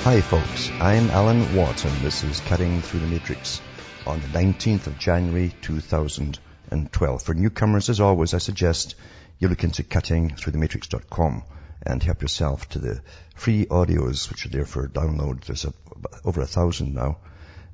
Hi folks, I'm Alan Watt and this is Cutting Through the Matrix on the 19th of January 2012. For newcomers, as always, I suggest you look into cuttingthroughthematrix.com and help yourself to the free audios which are there for download. There's over 1,000 now.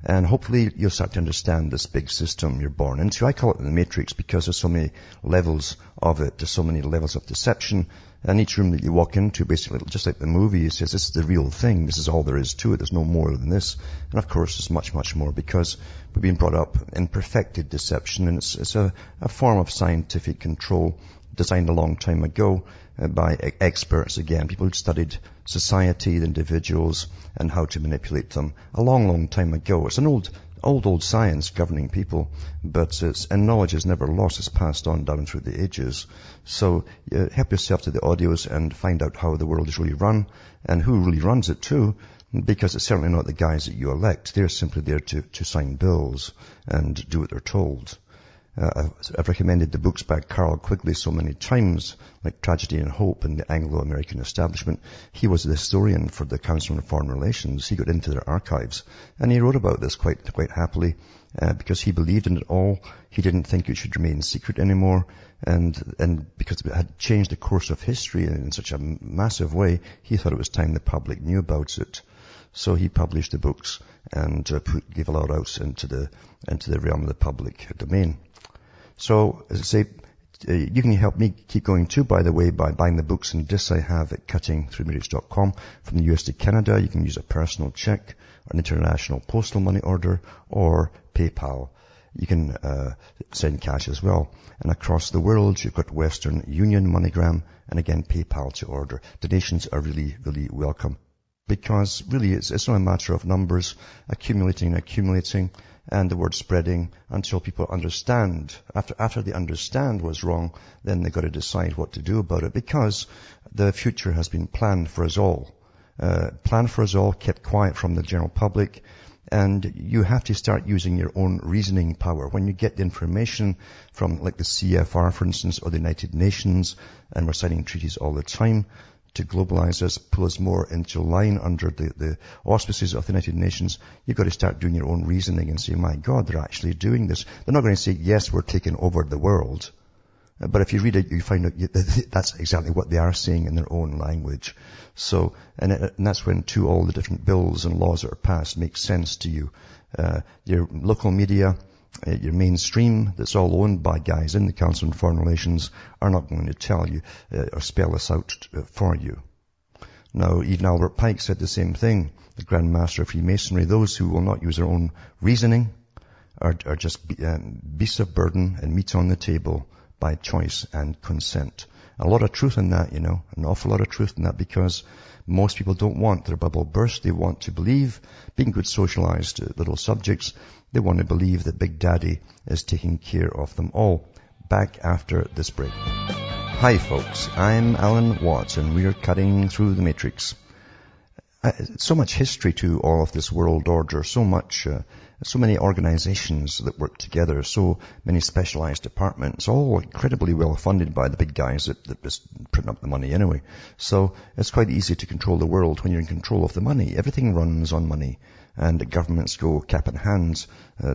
And hopefully you'll start to understand this big system you're born into. I call it the Matrix because there's so many levels of it. There's so many levels of deception. And each room that you walk into, basically, just like the movie, it says this is the real thing. This is all there is to it. There's no more than this. And of course, there's much, much more because we've been brought up in perfected deception. And it's a form of scientific control designed a long time ago by experts, again, people who studied society, the individuals, and how to manipulate them a long, long time ago. It's an old science governing people, but and knowledge is never lost. It's passed on down through the ages. So help yourself to the audios and find out how the world is really run and who really runs it too, because it's certainly not the guys that you elect. They're simply there to sign bills and do what they're told. I've recommended the books by Carl Quigley so many times, like Tragedy and Hope and the Anglo-American Establishment. He was the historian for the Council on Foreign Relations. He got into their archives, and he wrote about this quite happily, because he believed in it all. He didn't think it should remain secret anymore, and because it had changed the course of history in such a massive way, he thought it was time the public knew about it. So he published the books and gave a lot out into the realm of the public domain. So, as I say, you can help me keep going too, by the way, by buying the books and discs I have at cuttingthroughthematrix.com. From the US to Canada, you can use a personal check, or an international postal money order, or PayPal. You can send cash as well. And across the world, you've got Western Union, MoneyGram, and again, PayPal to order. Donations are really, really welcome. Because really, it's not a matter of numbers accumulating, and the word spreading until people understand. After they understand what's wrong, then they've got to decide what to do about it, because the future has been planned for us all. Kept quiet from the general public, and you have to start using your own reasoning power. When you get the information from, like the CFR, for instance, or the United Nations, and we're signing treaties all the time, to globalize us, pull us more into line under the auspices of the United Nations, you've got to start doing your own reasoning and say, my God, they're actually doing this. They're not going to say, yes, we're taking over the world. But if you read it, you find out that's exactly what they are saying in their own language. So, and that's when all the different bills and laws that are passed make sense to you. Your local media, your mainstream, that's all owned by guys in the Council on Foreign Relations, are not going to tell you or spell this out for you. Now, even Albert Pike said the same thing, the Grand Master of Freemasonry. Those who will not use their own reasoning are just beasts of burden and meat on the table by choice and consent. A lot of truth in that, an awful lot of truth in that, because most people don't want their bubble burst. They want to believe, being good socialized little subjects, they want to believe that Big Daddy is taking care of them all. Back after this break. Hi folks, I'm Alan Watts and we're cutting through the matrix. So much history to all of this world order, so many organizations that work together, so many specialized departments, all incredibly well funded by the big guys that just print up the money anyway. So it's quite easy to control the world when you're in control of the money. Everything runs on money, and the governments go cap in hand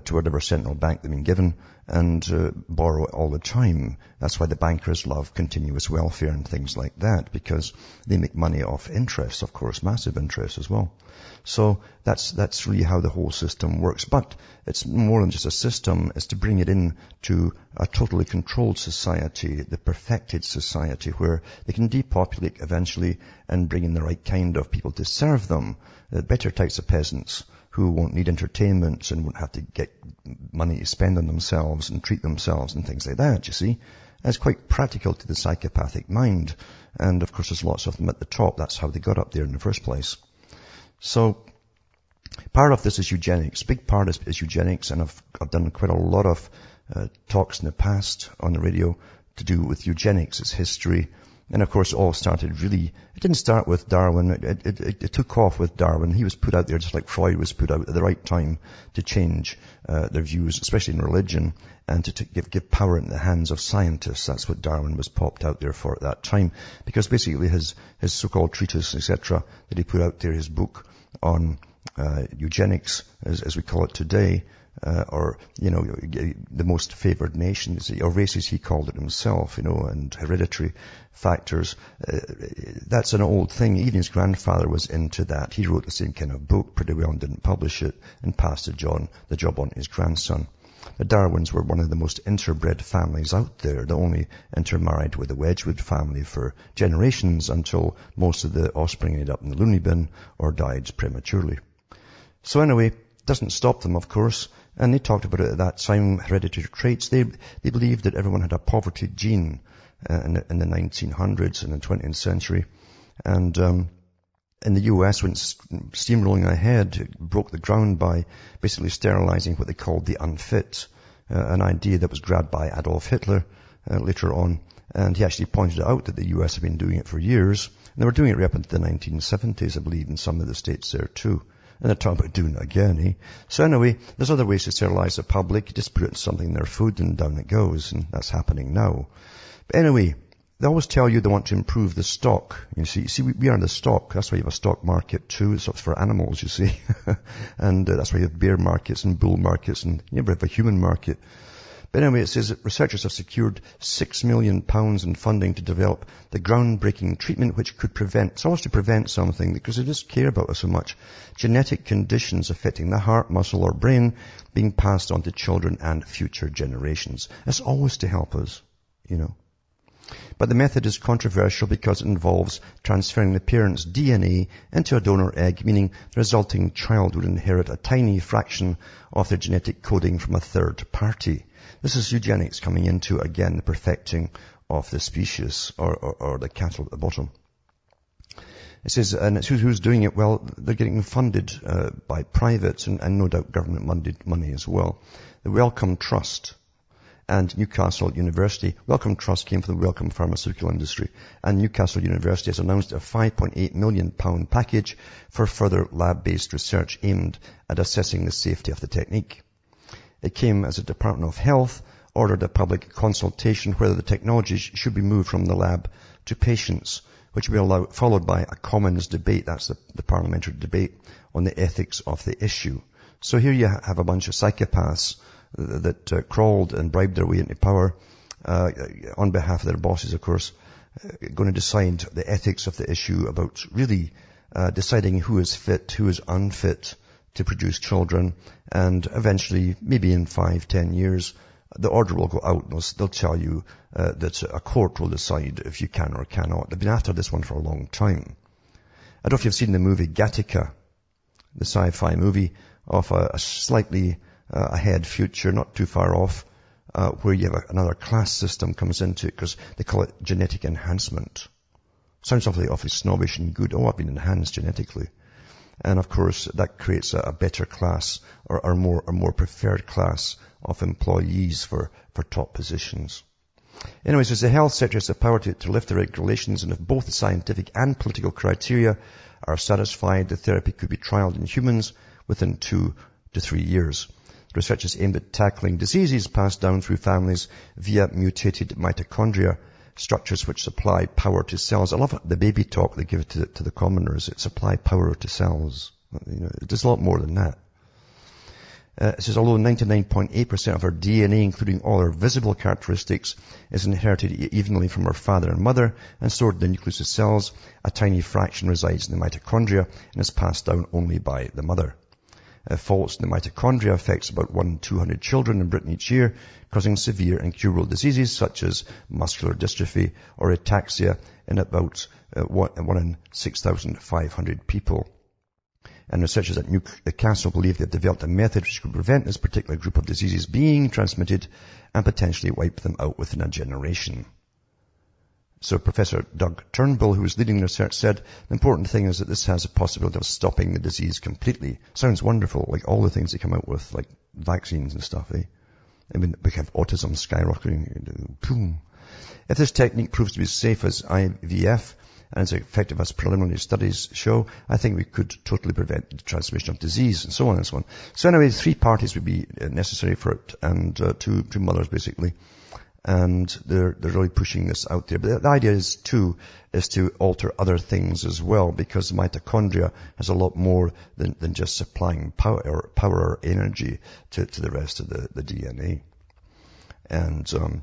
to whatever central bank they've been given and borrow all the time. That's why the bankers love continuous welfare and things like that, because they make money off interest, of course, massive interest as well. So that's really how the whole system works. But it's more than just a system. It's to bring it in to a totally controlled society, the perfected society, where they can depopulate eventually and bring in the right kind of people to serve them, the better types of peasants who won't need entertainment and won't have to get money to spend on themselves and treat themselves and things like that, you see. And it's quite practical to the psychopathic mind. And of course there's lots of them at the top. That's how they got up there in the first place. So part of this is eugenics. Big part is eugenics, and I've done quite a lot of talks in the past on the radio to do with eugenics, its history, And of course, it all started really, it didn't start with Darwin. It took off with Darwin. He was put out there just like Freud was put out at the right time to change their views, especially in religion, and to give power in the hands of scientists. That's what Darwin was popped out there for at that time. Because basically his so-called treatise, etc., that he put out there, his book on eugenics, as we call it today, or, the most favored nations, or races he called it himself, and hereditary factors. That's an old thing. Even his grandfather was into that. He wrote the same kind of book pretty well and didn't publish it and passed the job on to his grandson. The Darwins were one of the most interbred families out there. They only intermarried with the Wedgwood family for generations until most of the offspring ended up in the loony bin or died prematurely. So anyway, doesn't stop them, of course. And they talked about it at that time, hereditary traits. They believed that everyone had a poverty gene in the 1900s and the 20th century. And in the US, went steamrolling ahead, it broke the ground by basically sterilizing what they called the unfit, an idea that was grabbed by Adolf Hitler later on. And he actually pointed out that the US had been doing it for years. And they were doing it right up into the 1970s, I believe, in some of the states there too. And they're talking about doing it again, eh? So anyway, there's other ways to sterilize the public. You just put it in something in their food and down it goes. And that's happening now. But anyway, they always tell you they want to improve the stock. You see, we are the stock. That's why you have a stock market too. It's for animals, you see. And that's why you have bear markets and bull markets, and you never have a human market. But anyway, it says that researchers have secured £6 million in funding to develop the groundbreaking treatment which could prevent, it's always to prevent something because they just care about us so much, genetic conditions affecting the heart, muscle or brain being passed on to children and future generations. It's always to help us, But the method is controversial because it involves transferring the parent's DNA into a donor egg, meaning the resulting child would inherit a tiny fraction of their genetic coding from a third party. This is eugenics coming into, again, the perfecting of the species or the cattle at the bottom. It says, and it's who's doing it? Well, they're getting funded by privates and no doubt government money as well. The Wellcome Trust and Newcastle University. Wellcome Trust came from the Wellcome pharmaceutical industry, and Newcastle University has announced a £5.8 million package for further lab-based research aimed at assessing the safety of the technique. It came as the Department of Health ordered a public consultation whether the technology should be moved from the lab to patients, which will be followed by a Commons debate. That's the parliamentary debate on the ethics of the issue. So here you have a bunch of psychopaths that crawled and bribed their way into power on behalf of their bosses, of course, going to decide the ethics of the issue about really deciding who is fit, who is unfit to produce children, and eventually, maybe in 5-10 years, the order will go out and they'll tell you that a court will decide if you can or cannot. They've been after this one for a long time. I don't know if you've seen the movie Gattaca, the sci-fi movie of a slightly ahead future, not too far off, where you have another class system comes into it because they call it genetic enhancement. Sounds awfully snobbish and good. Oh, I've been enhanced genetically. And of course, that creates a better class or a more preferred class of employees for top positions. Anyways, as the health sector has the power to lift the regulations, and if both the scientific and political criteria are satisfied, the therapy could be trialed in humans within 2 to 3 years. The research is aimed at tackling diseases passed down through families via mutated mitochondria, structures which supply power to cells. I love the baby talk they give to the commoners. It supply power to cells. It does a lot more than that. It says, although 99.8% of our DNA, including all our visible characteristics, is inherited evenly from our father and mother and stored in the nucleus of cells, a tiny fraction resides in the mitochondria and is passed down only by the mother. Faults in the mitochondria affects about 1 in 200 children in Britain each year, causing severe incurable diseases such as muscular dystrophy or ataxia in about 1 in 6,500 people. And researchers at Newcastle believe they've developed a method which could prevent this particular group of diseases being transmitted and potentially wipe them out within a generation. So Professor Doug Turnbull, who was leading the research, said the important thing is that this has a possibility of stopping the disease completely. Sounds wonderful, like all the things they come out with, like vaccines and stuff, eh? I mean, we have autism skyrocketing. Boom. If this technique proves to be safe as IVF and as effective as preliminary studies show, I think we could totally prevent the transmission of disease and so on and so on. So anyway, 3 parties would be necessary for it, and two mothers basically. And they're really pushing this out there. But the idea is to alter other things as well, because the mitochondria has a lot more than just supplying power or energy to the rest of the DNA. And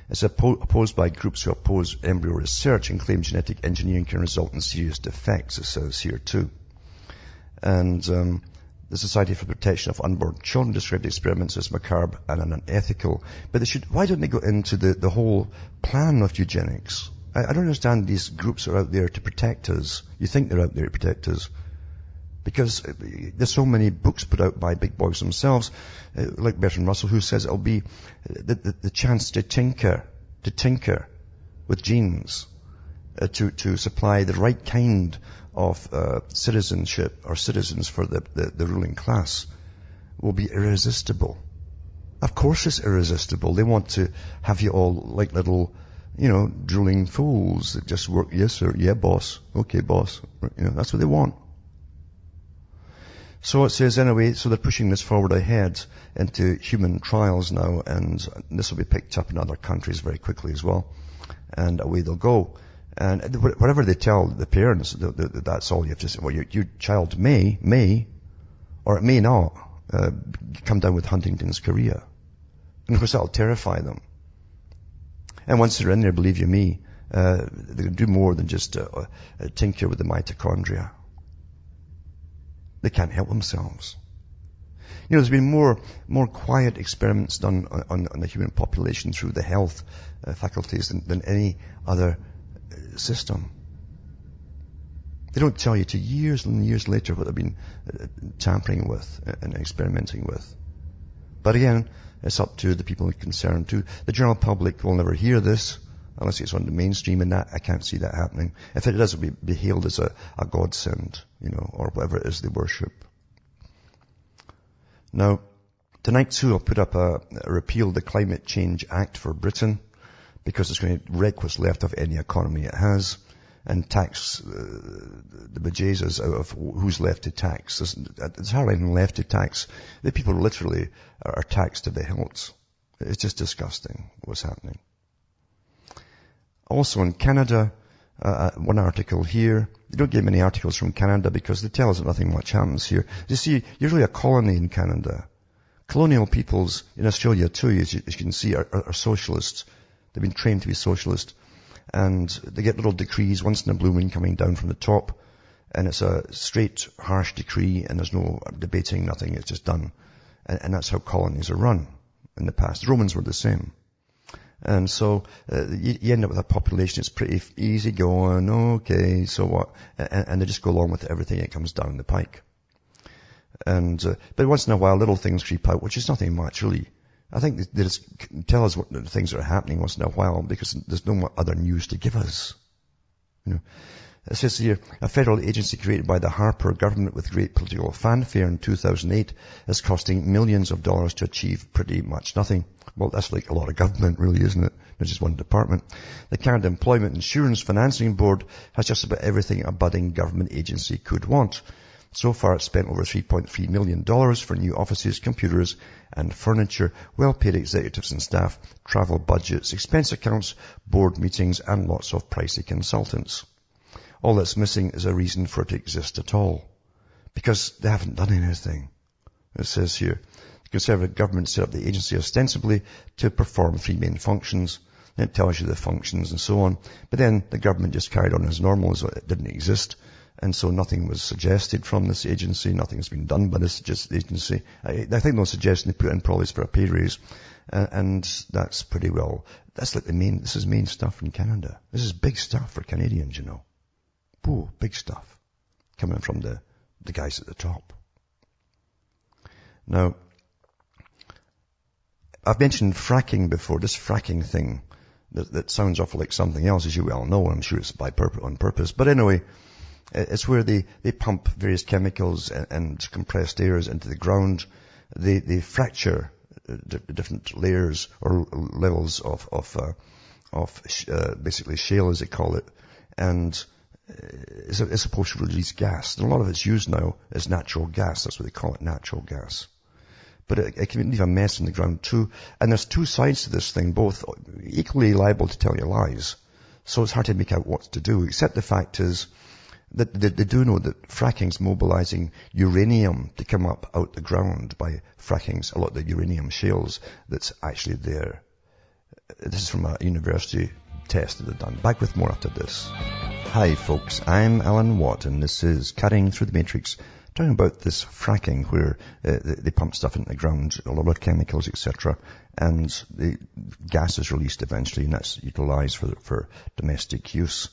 it's opposed by groups who oppose embryo research and claim genetic engineering can result in serious defects, it says here too. And the Society for Protection of Unborn Children described the experiments as macabre and unethical. But why don't they go into the whole plan of eugenics? I don't understand. These groups are out there to protect us. You think they're out there to protect us. Because there's so many books put out by big boys themselves, like Bertrand Russell, who says it'll be the chance to tinker with genes, to supply the right kind of citizenship or citizens for the ruling class will be irresistible. Of course it's irresistible. They want to have you all like little, drooling fools that just work, yes sir, yeah boss, okay boss. That's what they want. So it says anyway, so they're pushing this forward ahead into human trials now, and this will be picked up in other countries very quickly as well. And away they'll go. And whatever they tell the parents, that's all you have to say. Well, your child may, or it may not, come down with Huntington's chorea. And of course that'll terrify them. And once they're in there, believe you me, they're going to do more than just tinker with the mitochondria. They can't help themselves. There's been more quiet experiments done on the human population through the health faculties than any other system. They don't tell you till years and years later what they've been tampering with and experimenting with. But again, it's up to the people concerned too. The general public will never hear this unless it's on the mainstream, and that I can't see that happening. If it does, it'll be hailed as a godsend, or whatever it is they worship. Now, tonight too, I'll put up a repeal the Climate Change Act for Britain, because it's going to wreck what's left of any economy it has, and tax the bejesus out of who's left to tax. There's hardly anything left to tax. The people literally are taxed to the hilt. It's just disgusting what's happening. Also in Canada, one article here. They don't give many articles from Canada because they tell us that nothing much happens here. You see, you're really a colony in Canada. Colonial peoples in Australia too, as you can see, are socialists. They've been trained to be socialist. And they get little decrees once in a blue moon coming down from the top. And it's a straight, harsh decree, and there's no debating, nothing. It's just done. And that's how colonies are run in the past. The Romans were the same. And so you end up with a population that's pretty easy going, okay, so what? And they just go along with everything that comes down the pike. And but once in a while, little things creep out, which is nothing much, really. I think they just tell us what the things that are happening once in a while because there's no other news to give us. It says here, a federal agency created by the Harper government with great political fanfare in 2008 is costing millions of dollars to achieve pretty much nothing. Well, that's like a lot of government, really, isn't it? There's just one department. The Canada Employment Insurance Financing Board has just about everything a budding government agency could want. So far, it's spent over $3.3 million for new offices, computers, and furniture, well-paid executives and staff, travel budgets, expense accounts, board meetings, and lots of pricey consultants. All that's missing is a reason for it to exist at all. Because they haven't done anything. It says here, the Conservative government set up the agency ostensibly to perform 3 main functions. And it tells you the functions and so on. But then the government just carried on as normal, as it didn't exist. And so nothing was suggested from this agency. Nothing's been done by this agency. I think the suggestion they put in probably is for a pay raise. And that's pretty well, that's like this is main stuff from Canada. This is big stuff for Canadians, Ooh, big stuff coming from the guys at the top. Now, I've mentioned fracking before, this fracking thing that sounds awful like something else, as you well know. I'm sure it's on purpose. But anyway, it's where they pump various chemicals and compressed airs into the ground. They fracture the different layers or levels of of basically shale, as they call it, and it's supposed to release gas. And a lot of it's used now as natural gas. That's what they call it, natural gas. But it can leave a mess in the ground too. And there's two sides to this thing, both equally liable to tell you lies. So it's hard to make out what to do, except the fact is that they do know that fracking's mobilizing uranium to come up out the ground by fracking a lot of the uranium shales that's actually there. This is from a university test that they've done. Back with more after this. Hi folks, I'm Alan Watt and this is Cutting Through the Matrix, talking about this fracking where they pump stuff into the ground, a lot of chemicals, etc. And the gas is released eventually and that's utilized for domestic use,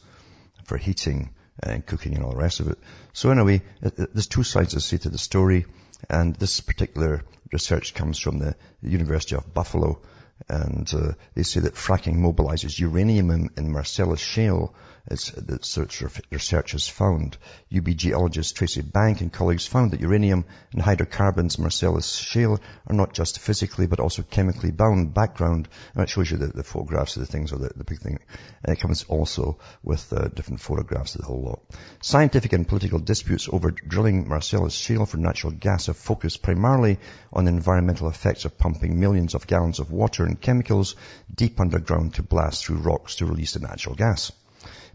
for heating and cooking and all the rest of it. So anyway, there's two sides I see to the story, and this particular research comes from the University of Buffalo, and they say that fracking mobilizes uranium in Marcellus Shale. Research has found. UB geologist Tracy Bank and colleagues found that uranium and hydrocarbons in Marcellus Shale are not just physically but also chemically bound. Background, and it shows you the photographs of the things, or the big thing. And it comes also with different photographs of the whole lot. Scientific and political disputes over drilling Marcellus Shale for natural gas have focused primarily on the environmental effects of pumping millions of gallons of water and chemicals deep underground to blast through rocks to release the natural gas.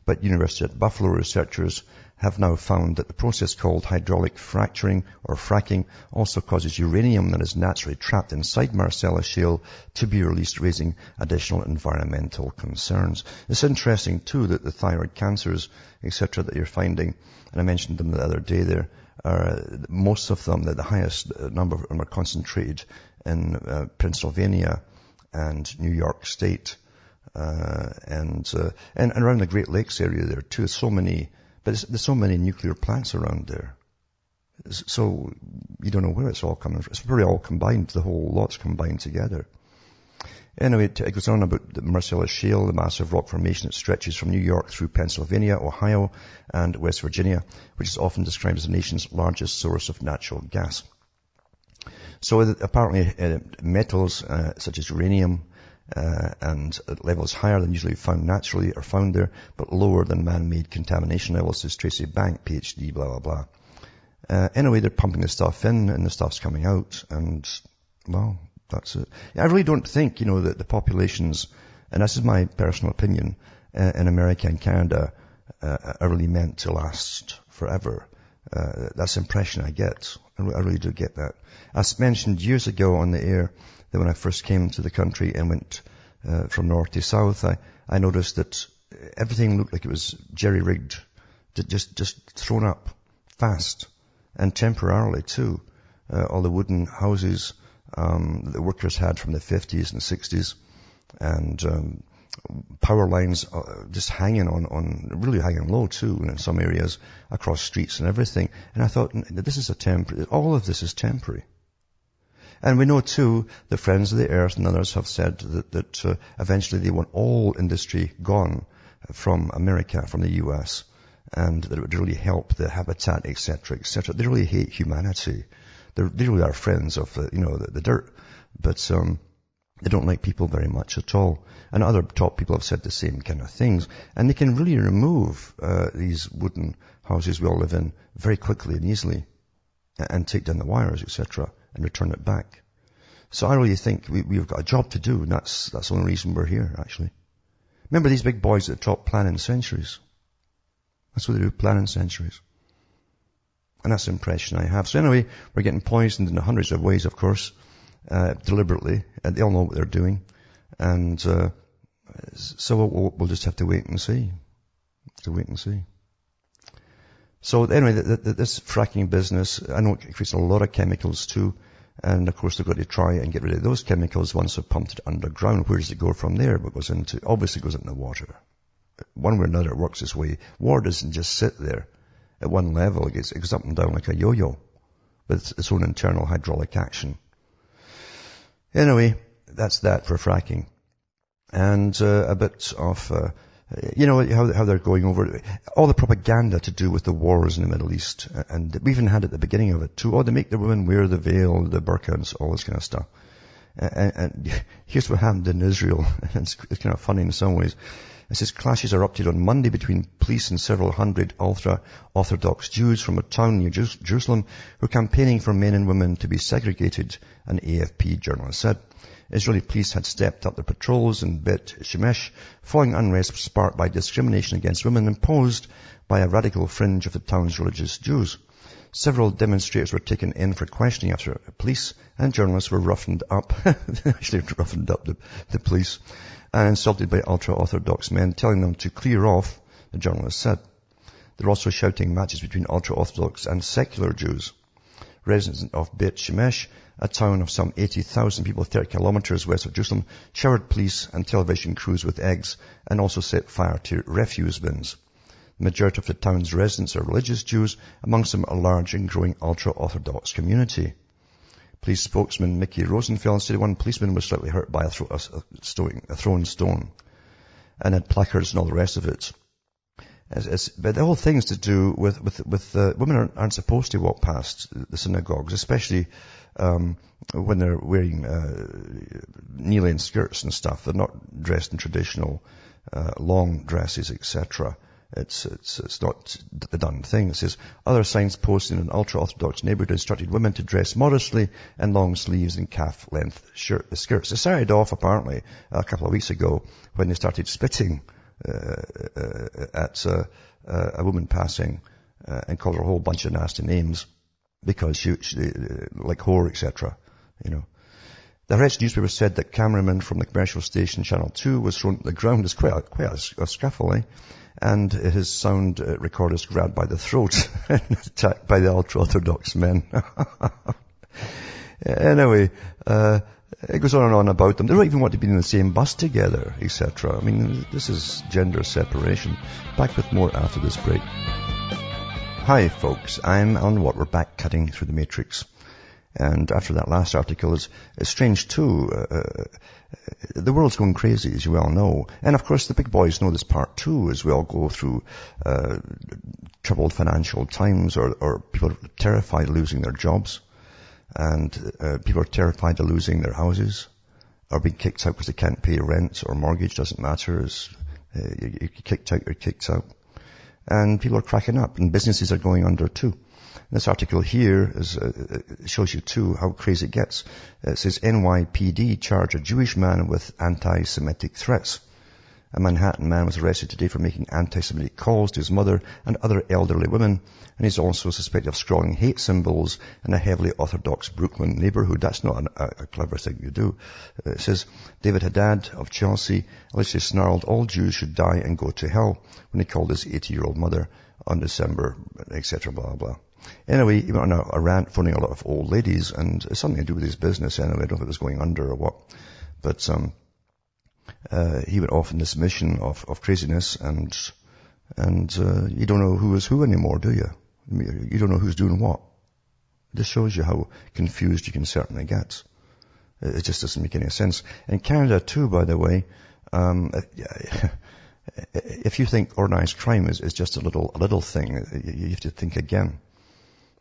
But University of Buffalo researchers have now found that the process called hydraulic fracturing or fracking also causes uranium that is naturally trapped inside Marcellus Shale to be released, raising additional environmental concerns. It's interesting too that the thyroid cancers, etc., that you're finding, and I mentioned them the other day there, are most of them, the highest number of them are concentrated in Pennsylvania and New York State. And around the Great Lakes area there too. So many, but there's so many nuclear plants around there. So you don't know where it's all coming from. It's probably all combined. The whole lot's combined together. Anyway, it goes on about the Marcellus Shale, the massive rock formation that stretches from New York through Pennsylvania, Ohio, and West Virginia, which is often described as the nation's largest source of natural gas. So apparently metals such as uranium, and at levels higher than usually found naturally are found there, but lower than man-made contamination levels, says Tracy Bank, PhD, blah, blah, blah. Anyway, they're pumping the stuff in and the stuff's coming out, and, well, that's it. I really don't think, that the populations, and this is my personal opinion, in America and Canada, are really meant to last forever. That's the impression I get. I really do get that. As mentioned years ago on the air, that when I first came to the country and went from north to south, I noticed that everything looked like it was jerry-rigged, just thrown up fast and temporarily too. All the wooden houses that the workers had from the 50s and 60s, and power lines just hanging really hanging low too in some areas across streets and everything. And I thought, this is all of this is temporary. And we know too, the Friends of the Earth and others have said that eventually they want all industry gone from America, from the US, and that it would really help the habitat, etc., etc. They really hate humanity. They really are friends of the dirt, but they don't like people very much at all. And other top people have said the same kind of things. And they can really remove these wooden houses we all live in very quickly and easily, and take down the wires, etc., and return it back. So I really think we've got a job to do, and that's the only reason we're here, actually. Remember these big boys at the top planning centuries? That's what they do, planning centuries. And that's the impression I have. So anyway, we're getting poisoned in hundreds of ways, of course, deliberately, and they all know what they're doing. And so we'll just have to wait and see. So anyway, this fracking business, I know it creates a lot of chemicals too. And of course they've got to try and get rid of those chemicals once they're pumped underground. Where does it go from there? Obviously it goes into the water. One way or another it works this way. Water doesn't just sit there at one level. It goes up and down like a yo-yo with its own internal hydraulic action. Anyway, that's that for fracking. And a bit of how they're going over all the propaganda to do with the wars in the Middle East. And we even had at the beginning of it too. They make the women wear the veil, the burqa, and all this kind of stuff. And here's what happened in Israel. It's kind of funny in some ways. It says clashes erupted on Monday between police and several hundred ultra-Orthodox Jews from a town near Jerusalem who are campaigning for men and women to be segregated, an AFP journalist said. Israeli police had stepped up their patrols in Bet Shemesh, following unrest sparked by discrimination against women imposed by a radical fringe of the town's religious Jews. Several demonstrators were taken in for questioning after police and journalists were roughened up. They actually roughened up the police and insulted by ultra-Orthodox men, telling them to clear off, the journalist said. They're also shouting matches between ultra-Orthodox and secular Jews. Residents of Beit Shemesh, a town of some 80,000 people 30 kilometers west of Jerusalem, showered police and television crews with eggs and also set fire to refuse bins. The majority of the town's residents are religious Jews, amongst them a large and growing ultra-Orthodox community. Police spokesman Mickey Rosenfeld said one policeman was slightly hurt by a thrown stone and had placards and all the rest of it. But the whole thing is to do with women aren't supposed to walk past the synagogues, especially when they're wearing knee-length skirts and stuff. They're not dressed in traditional long dresses, etc. It's not the done thing. It says, other signs posted in an ultra-Orthodox neighborhood instructed women to dress modestly in long sleeves and calf-length skirts. It started off, apparently, a couple of weeks ago when they started spitting at a woman passing and called her a whole bunch of nasty names because she like whore, etc. You know. The Haaretz newspaper said that cameraman from the commercial station Channel 2 was thrown to the ground. It's quite a scuffle, eh? And his sound recorder is grabbed by the throat and attacked by the ultra-Orthodox men. Anyway, it goes on and on about them. They don't even want to be in the same bus together, etc. I mean, this is gender separation. Back with more after this break. Hi, folks. I'm Alan Watt. We're back cutting through the matrix. And after that last article, it's strange too. The world's going crazy, as you well know. And of course, the big boys know this part too, as we all go through troubled financial times, or people are terrified of losing their jobs, and people are terrified of losing their houses, or being kicked out because they can't pay rent or mortgage. Doesn't matter. You're kicked out, you're kicked out. And people are cracking up, and businesses are going under too. This article here shows you too how crazy it gets. It says NYPD charge a Jewish man with anti-Semitic threats. A Manhattan man was arrested today for making anti-Semitic calls to his mother and other elderly women, and he's also suspected of scrawling hate symbols in a heavily Orthodox Brooklyn neighborhood. That's not a clever thing to do. It says David Haddad of Chelsea allegedly snarled all Jews should die and go to hell when he called his 80-year-old mother on December, etc., blah, blah. Anyway, he went on a rant phoning a lot of old ladies, and it's something to do with his business anyway. I don't know if it was going under or what. But he went off in this mission of craziness, and you don't know who is who anymore, do you? You don't know who's doing what. This shows you how confused you can certainly get. It just doesn't make any sense. In Canada too, by the way, if you think organized crime is just a little thing, you have to think again.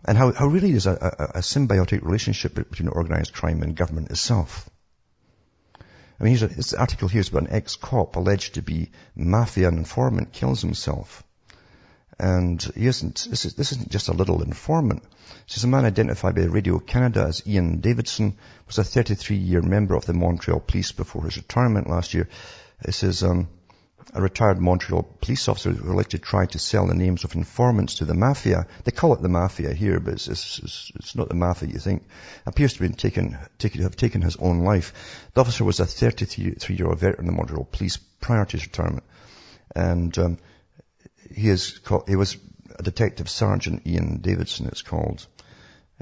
And how really is a symbiotic relationship between organized crime and government itself. I mean, this article here is about an ex-cop alleged to be mafia and informant kills himself. And this isn't just a little informant. This is a man identified by Radio Canada as Ian Davidson, was a 33-year member of the Montreal Police before his retirement last year. This is a retired Montreal police officer who allegedly tried to sell the names of informants to the mafia. They call it the mafia here, but it's not the mafia you think. Appears to have taken his own life. The officer was a 33-year-old veteran of the Montreal police prior to his retirement. And he was a Detective Sergeant Ian Davidson, it's called.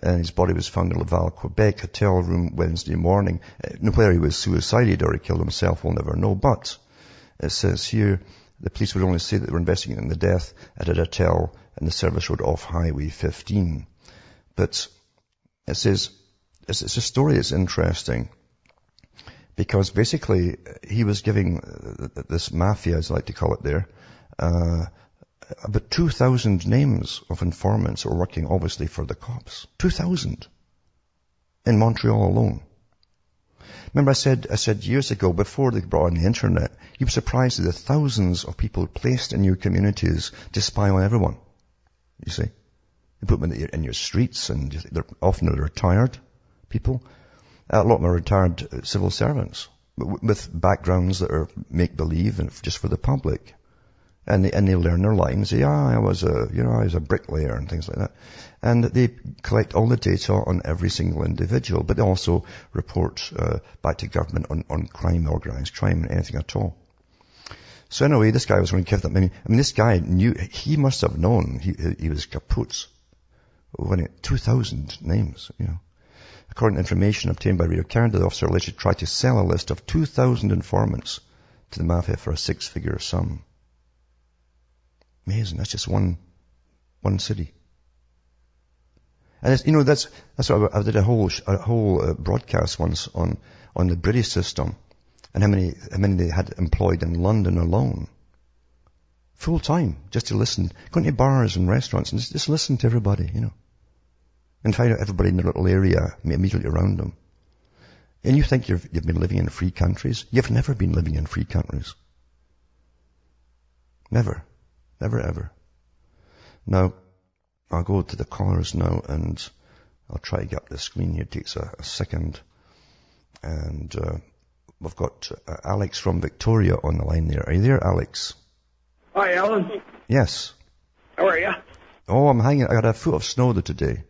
And his body was found in Laval, Quebec, hotel room Wednesday morning. Whether he was suicided or he killed himself, we'll never know. But it says here, the police would only say that they were investigating the death at a hotel in the service road off Highway 15. But it says, it's a story that's interesting because basically he was giving this mafia, as I like to call it there, about 2,000 names of informants who are working obviously for the cops. 2,000 in Montreal alone. Remember I said years ago, before they brought on the internet, you'd be surprised at the thousands of people placed in your communities to spy on everyone. You see? They put them in your streets, and they're retired people. A lot of them are retired civil servants with backgrounds that are make-believe and just for the public. And they learn their lines. I was a bricklayer and things like that. And they collect all the data on every single individual, but they also report back to government on crime, organized crime, anything at all. So anyway, this guy was going to give them. I mean, this guy knew. He must have known he was kaput. 2,000 names, According to information obtained by Radio Canada, the officer allegedly tried to sell a list of 2,000 informants to the mafia for a six-figure sum. Amazing. That's just one city. And that's what I did a whole broadcast once on the British system and how many they had employed in London alone. Full time, just to listen, going to bars and restaurants and just listen to everybody, and find out everybody in their little area immediately around them. And you think you've been living in free countries? You've never been living in free countries. Never. Never ever. Now, I'll go to the callers now, and I'll try to get up the screen here. It takes a second. And we've got Alex from Victoria on the line there. Are you there, Alex? Hi, Alan. Yes. How are you? Oh, I'm hanging. I got a foot of snow today.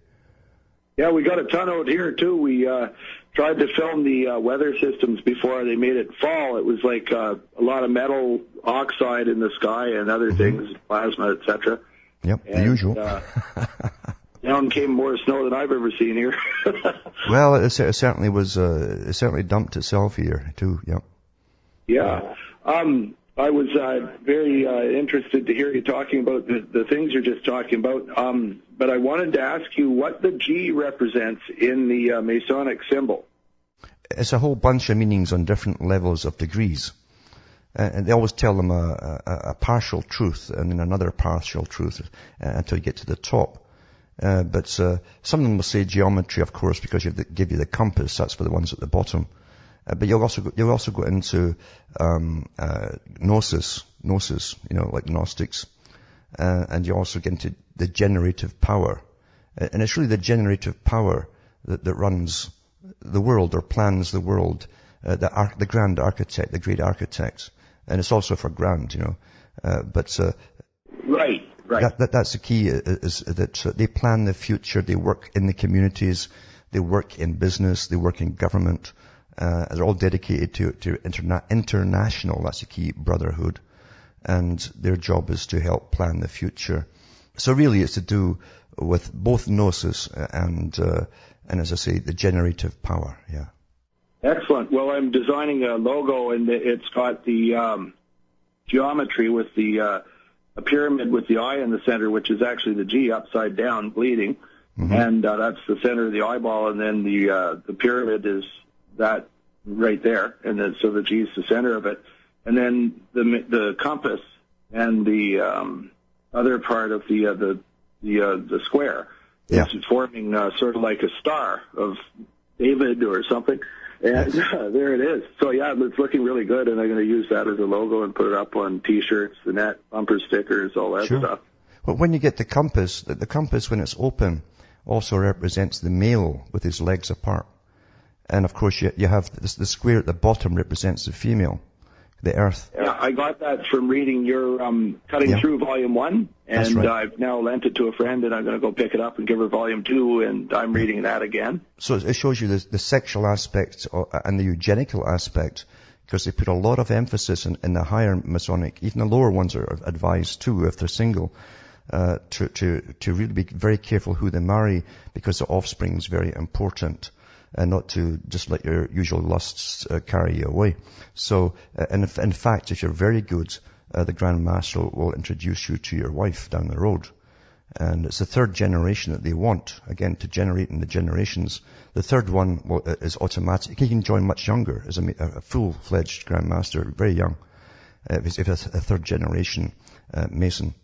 Yeah, we got a ton out here, too. We tried to film the weather systems before they made it fall. It was like a lot of metal oxide in the sky and other things, plasma, etc. Yep, the usual. Down came more snow than I've ever seen here. Well, it certainly was. It certainly dumped itself here too. Yep. Yeah. I was very interested to hear you talking about the things you're just talking about. But I wanted to ask you what the G represents in the Masonic symbol. It's a whole bunch of meanings on different levels of degrees. And they always tell them a partial truth and then another partial truth until you get to the top. But some of them will say geometry, of course, because you give you the compass. That's for the ones at the bottom. But you'll also go into gnosis, like Gnostics, and you also get into the generative power. And it's really the generative power that runs the world or plans the world, the grand architect, the great architect. And it's also for grand, but right. That's the key, is that they plan the future, they work in the communities, they work in business, they work in government. They're all dedicated to international, that's the key, brotherhood. And their job is to help plan the future. So really it's to do with both gnosis and as I say, the generative power, yeah. Excellent. Well, I'm designing a logo, and it's got the geometry with a pyramid with the eye in the center, which is actually the G upside down, bleeding. Mm-hmm. And that's the center of the eyeball, and then the pyramid is that right there, and then so the G is the center of it, and then the compass and the other part of the square is forming sort of like a star of David or something, and there it is. So yeah, it's looking really good, and I'm going to use that as a logo and put it up on T-shirts, the net, bumper stickers, all that stuff. Well, when you get the compass when it's open also represents the male with his legs apart. And of course, you have the square at the bottom represents the female, the earth. Yeah, I got that from reading your Cutting Through Volume 1, and right. I've now lent it to a friend, and I'm going to go pick it up and give her Volume 2, and I'm reading that again. So it shows you the sexual aspect and the eugenical aspect, because they put a lot of emphasis in the higher Masonic, even the lower ones are advised too, if they're single, to really be very careful who they marry, because the offspring is very important. And not to just let your usual lusts carry you away. So, and in fact, if you're very good, the Grand Master will introduce you to your wife down the road. And it's the third generation that they want, again, to generate in the generations. The third one is automatic. He can join much younger as a full-fledged Grand Master, very young, if it's a third generation Mason.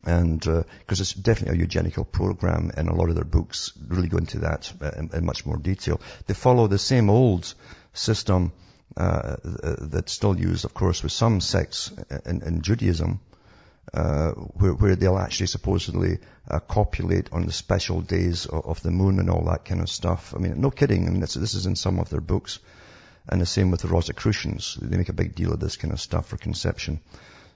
And because it's definitely a eugenical program, and a lot of their books really go into that in much more detail. They follow the same old system that's still used, of course, with some sects in Judaism, where they'll actually supposedly copulate on the special days of the moon and all that kind of stuff. I mean, no kidding. I mean, this is in some of their books. And the same with the Rosicrucians. They make a big deal of this kind of stuff for conception.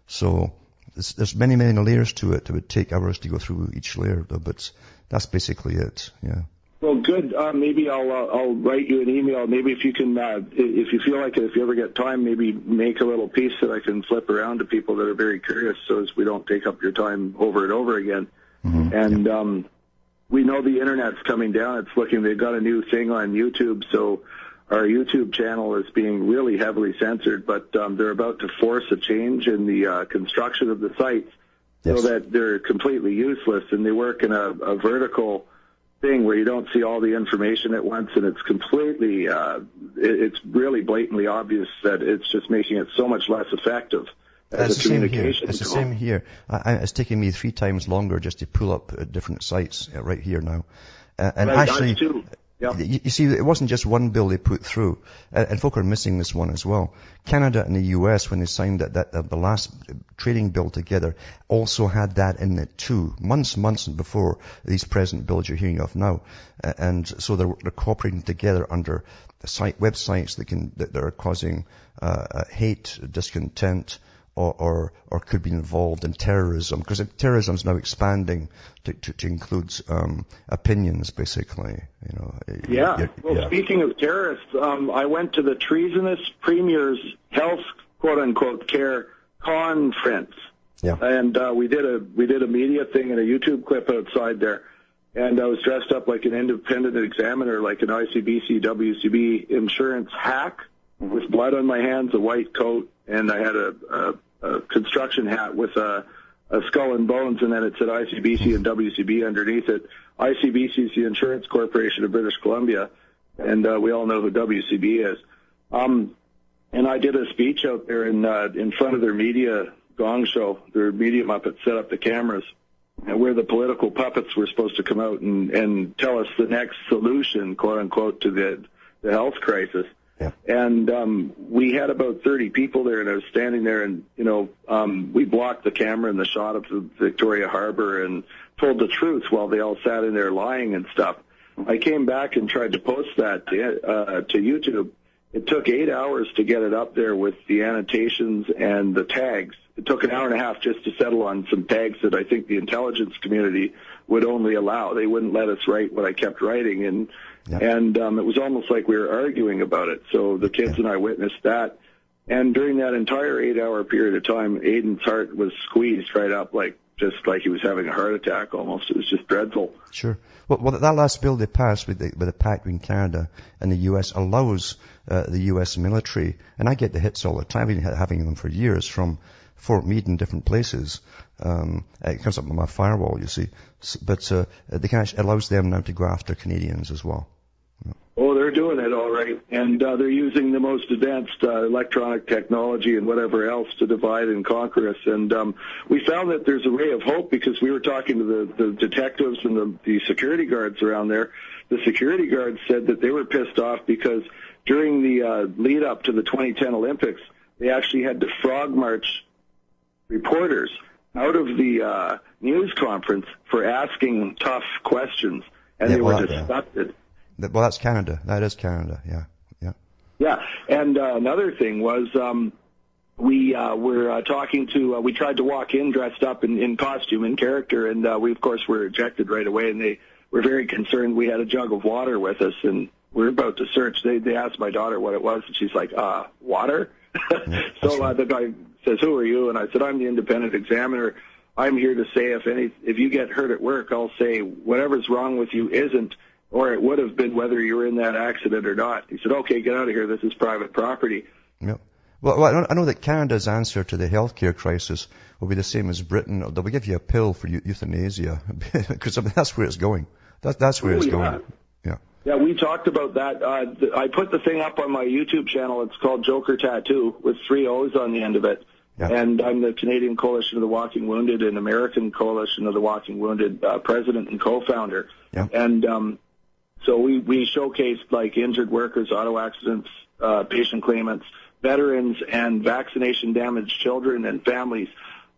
So there's many, many layers to it. It would take hours to go through each layer, though, but that's basically it. Yeah. Well, good. Maybe I'll write you an email. Maybe if you can, if you feel like it, if you ever get time, maybe make a little piece that I can flip around to people that are very curious, so as we don't take up your time over and over again. Mm-hmm. And we know the internet's coming down. They've got a new thing on YouTube, so our YouTube channel is being really heavily censored, but they're about to force a change in the construction of the sites, yes, so that they're completely useless, and they work in a vertical thing where you don't see all the information at once, and it's completely, it's really blatantly obvious that it's just making it so much less effective as a communication tool. It's the same here. It's taking me 3 times longer just to pull up different sites right here now. And right, actually, yeah. You see, it wasn't just one bill they put through, and folk are missing this one as well. Canada and the US, when they signed the last trading bill together, also had that in it too, months before these present bills you're hearing of now. And so they're cooperating together under websites that are causing hate, discontent, or could be involved in terrorism, because terrorism is now expanding to include opinions, basically. You know. Yeah. Well, speaking of terrorists, I went to the Treasonous Premier's Health quote unquote care conference, yeah, and we did a media thing and a YouTube clip outside there, and I was dressed up like an independent examiner, like an ICBC WCB insurance hack, with blood on my hands, a white coat, and I had a construction hat with a skull and bones, and then it said ICBC and WCB underneath it. ICBC is the Insurance Corporation of British Columbia, and we all know who WCB is. And I did a speech out there in front of their media gong show. Their media muppets set up the cameras, and where the political puppets were supposed to come out and tell us the next solution, quote unquote, to the health crisis. Yeah. And we had about 30 people there, and I was standing there, and we blocked the camera and the shot of the Victoria Harbor and told the truth while they all sat in there lying and stuff. I came back and tried to post that to YouTube. It took 8 hours to get it up there with the annotations and the tags. It took an hour and a half just to settle on some tags that I think the intelligence community would only allow. They wouldn't let us write what I kept writing, and it was almost like we were arguing about it. So the kids and I witnessed that. And during that entire 8-hour period of time, Aiden's heart was squeezed right up, just like he was having a heart attack almost. It was just dreadful. Sure. Well, that last bill they passed with the pact between Canada and the U.S. allows the U.S. military, and I get the hits all the time, I've been having them for years from Fort Meade and different places. It comes up on my firewall, you see. But it allows them now to go after Canadians as well. Oh, they're doing it all right. And they're using the most advanced electronic technology and whatever else to divide and conquer us. And we found that there's a ray of hope, because we were talking to the detectives and the security guards around there. The security guards said that they were pissed off because during the lead up to the 2010 Olympics, they actually had to frog march reporters out of the news conference for asking tough questions, and they were disgusted. Well, that's Canada. That is Canada, yeah. Yeah, and another thing was we were talking to, we tried to walk in dressed up in costume, in character, and we, of course, were ejected right away, and they were very concerned. We had a jug of water with us, and we were about to search. They asked my daughter what it was, and she's like, water? Yeah, so the guy says, who are you? And I said, I'm the independent examiner. I'm here to say if you get hurt at work, I'll say whatever's wrong with you isn't, or it would have been whether you were in that accident or not. He said, okay, get out of here. This is private property. Yep. Well, I know that Canada's answer to the healthcare crisis will be the same as Britain. They'll give you a pill for euthanasia, because that's where it's going. That's where it's going. Yeah. Yeah, we talked about that. I put the thing up on my YouTube channel. It's called Joker Tattoo, with 3 O's on the end of it. Yeah. And I'm the Canadian Coalition of the Walking Wounded and American Coalition of the Walking Wounded president and co-founder. Yeah. And So we showcased like injured workers, auto accidents, patient claimants, veterans, and vaccination-damaged children and families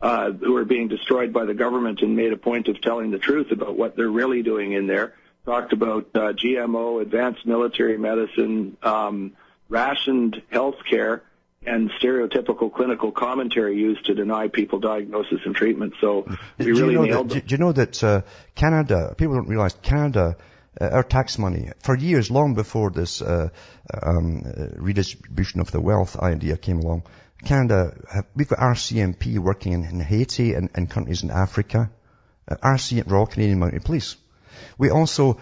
who are being destroyed by the government, and made a point of telling the truth about what they're really doing in there. Talked about GMO, advanced military medicine, rationed health care, and stereotypical clinical commentary used to deny people diagnosis and treatment. So we really nailed it. Do you know that Canada, people don't realize Canada, our tax money, for years, long before this redistribution of the wealth idea came along, we've got RCMP working in Haiti and countries in Africa. Royal Canadian Mounted Police. We also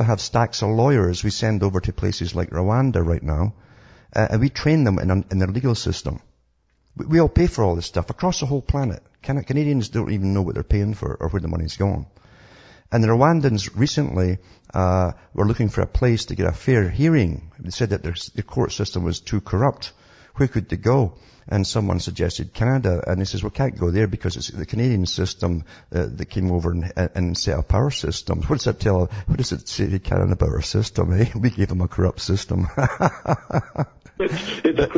have stacks of lawyers we send over to places like Rwanda right now, and we train them in their legal system. We all pay for all this stuff across the whole planet. Canadians don't even know what they're paying for or where the money's going. And the Rwandans recently were looking for a place to get a fair hearing. They said that the court system was too corrupt. Where could they go? And someone suggested Canada, and he says, well, can't go there because it's the Canadian system that came over and set up our system. What does it say to Canada about our system, eh? We gave them a corrupt system. It's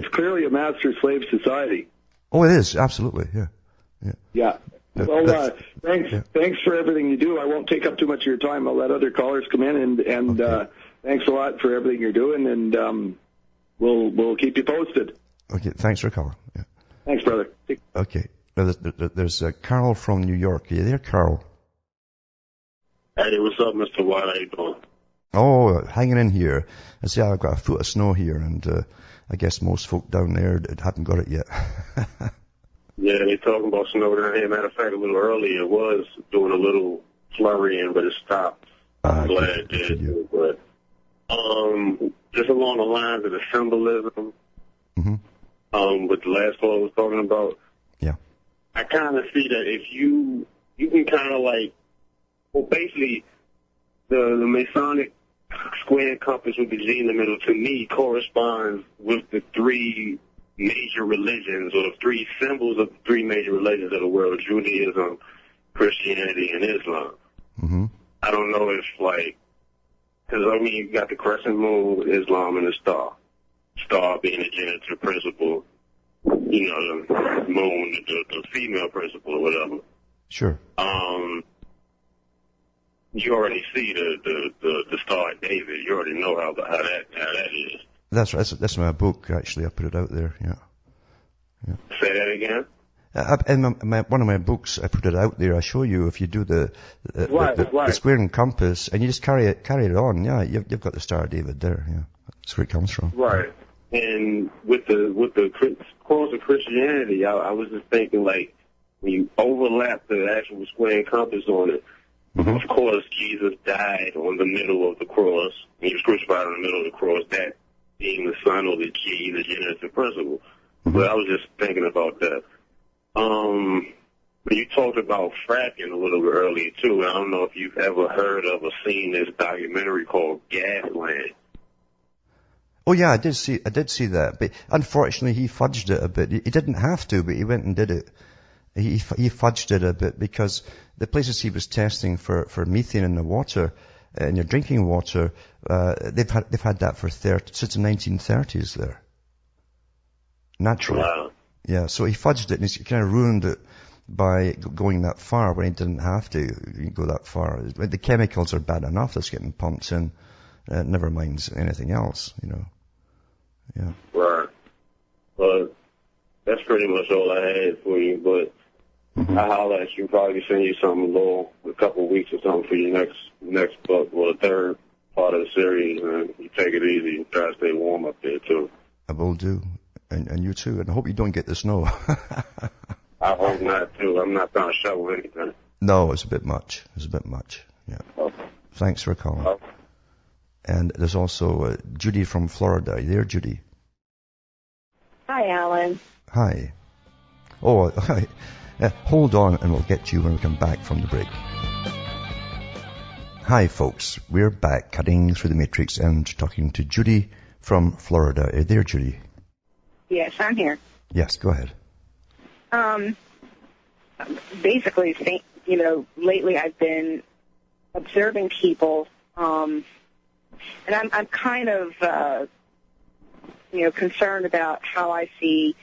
clearly a master slave society. Oh, it is, absolutely, yeah. Well, thanks for everything you do. I won't take up too much of your time. I'll let other callers come in, and okay. Thanks a lot for everything you're doing, and we'll keep you posted. Okay, thanks for calling. Yeah. Thanks, brother. Okay, now, there's Carl from New York. Are you there, Carl? Hey, what's up, Mr. White? How you doing? Oh, hanging in here. I see I've got a foot of snow here, and I guess most folk down there haven't got it yet. Yeah, they're talking about snow down here. Matter of fact, a little earlier it was doing a little flurrying, but it stopped. I'm glad it did. But just along the lines of the symbolism, what the last caller was talking about, yeah, I kind of see that if you can kind of like, well, basically, the Masonic square compass with the G in the middle, to me, corresponds with the three major religions, or the three symbols of the three major religions of the world: Judaism, Christianity, and Islam. Mm-hmm. I don't know if, like, because, I mean, you got the crescent moon, Islam, and the star. Star being the genital principle, you know, the moon, the female principle, or whatever. Sure. You already see the Star of David. You already know how that is. That's right. That's my book, actually. I put it out there, yeah. Say that again? In one of my books, I put it out there. I show you if you do the square and compass, and you just carry it on. Yeah, you've got the Star of David there. Yeah, that's where it comes from. Right. And with the cross of Christianity, I was just thinking, like, when you overlap the actual square and compass on it, of course, Jesus died on the middle of the cross. He was crucified in the middle of the cross, that being the Son or the key, the generative principle. But I was just thinking about that. But you talked about fracking a little bit earlier, too. I don't know if you've ever heard of or seen this documentary called Gasland. Oh, yeah, I did see that. But unfortunately, he fudged it a bit. He didn't have to, but he went and did it. He fudged it a bit because the places he was testing for methane in the water, in your drinking water, they've had that since the 1930s there. Naturally. Wow. Yeah, so he fudged it and he kind of ruined it by going that far when he didn't have to go that far. The chemicals are bad enough that's getting pumped in, never mind anything else, you know. Yeah. Right. But that's pretty much all I had for you, but I'll holler at you, probably send you something a couple of weeks or something for your next book, or the third part of the series, and you take it easy and try to stay warm up there, too. I will do. And you too, and I hope you don't get the snow. I hope not, too. I'm not trying to shovel anything. No, it's a bit much. Yeah. Okay. Thanks for calling. Okay. And there's also Judy from Florida. Are you there, Judy? Hi, Alan. Hi. Oh, hi. Hold on, and we'll get to you when we come back from the break. Hi, folks. We're back, cutting through the matrix and talking to Judy from Florida. Are you there, Judy? Yes, I'm here. Yes, go ahead. Basically, lately I've been observing people, and I'm kind of, concerned about how I see,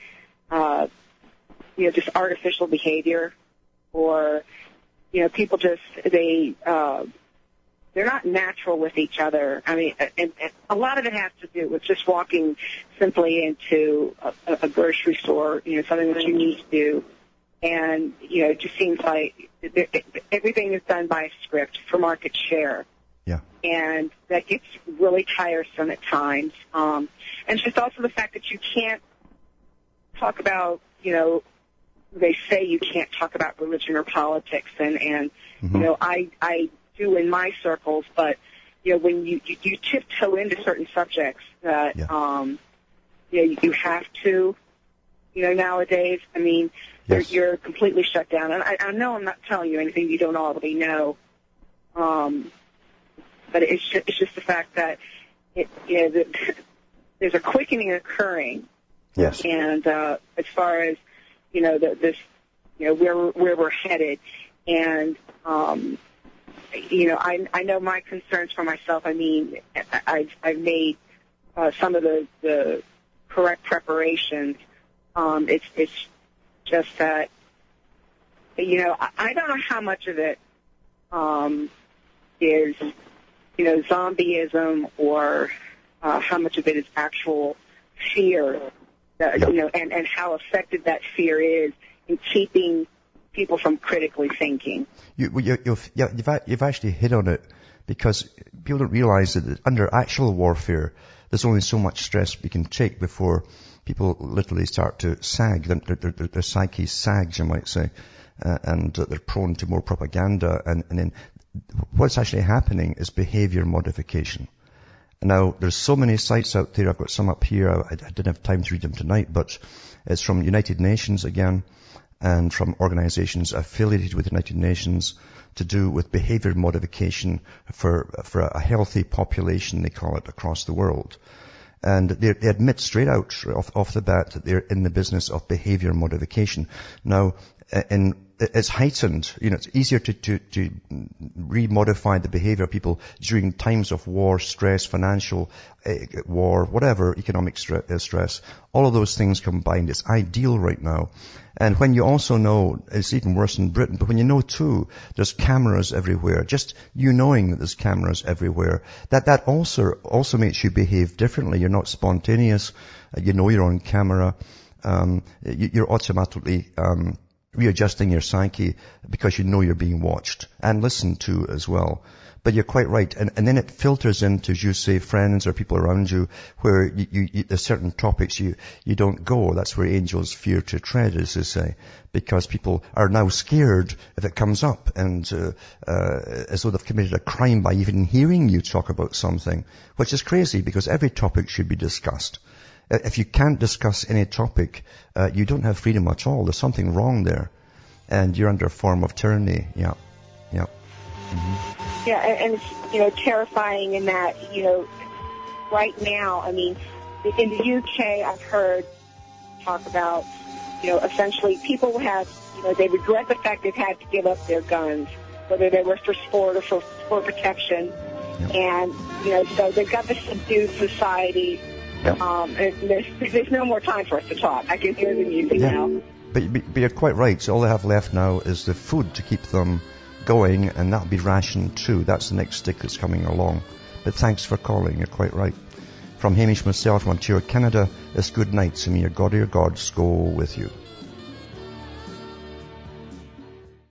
just artificial behavior, or, people just, they're not natural with each other. I mean, and a lot of it has to do with just walking simply into a grocery store, something that you need to do. And, it just seems like everything is done by script for market share. Yeah. And that gets really tiresome at times. And it's just also the fact that you can't talk about, they say you can't talk about religion or politics. And I do in my circles, but, when you tiptoe into certain subjects that, you have to, nowadays, I mean, yes. You're completely shut down. And I know I'm not telling you anything you don't already know. But it's just the fact that there's a quickening occurring. Yes. And as far as where we're headed, and I know my concerns for myself. I mean, I've made some of the correct preparations. It's just that I don't know how much of it is zombieism, or how much of it is actual fear, and how effective that fear is in keeping people from critically thinking. You've actually hit on it, because people don't realize that under actual warfare, there's only so much stress we can take before people literally start to sag. Their psyche sags, you might say, and they're prone to more propaganda. And then what's actually happening is behavior modification. Now, there's so many sites out there. I've got some up here. I didn't have time to read them tonight, but it's from United Nations again, and from organizations affiliated with the United Nations to do with behavior modification for a healthy population, they call it, across the world. And they admit straight out off the bat that they're in the business of behavior modification. Now, it's heightened. It's easier to remodify the behavior of people during times of war, stress, financial war, whatever, economic stress. All of those things combined. It's ideal right now. And when you also know, it's even worse in Britain, but when you know too, there's cameras everywhere, just you knowing that there's cameras everywhere, that also makes you behave differently. You're not spontaneous. You're on camera. You're automatically, readjusting your psyche because you know you're being watched and listened to as well. But you're quite right. And then it filters into, as you say, friends or people around you where there's certain topics you don't go. That's where angels fear to tread, as they say, because people are now scared if it comes up, and as though they've committed a crime by even hearing you talk about something, which is crazy, because every topic should be discussed. If you can't discuss any topic, you don't have freedom at all. There's something wrong there. And you're under a form of tyranny. Yeah. Mm-hmm. Yeah, and it's, terrifying in that, right now, I mean, in the UK, I've heard talk about, essentially people have, they regret the fact they've had to give up their guns, whether they were for sport or for protection. Yep. And, so they've got this subdued society. Yep. There's no more time for us to talk. I can hear the music now. But you're quite right. So all they have left now is the food to keep them going, and that'll be rationed too. That's the next stick that's coming along. But thanks for calling. You're quite right. From Hamish myself from Ontario, Canada, it's good night. So may your God or your gods go with you.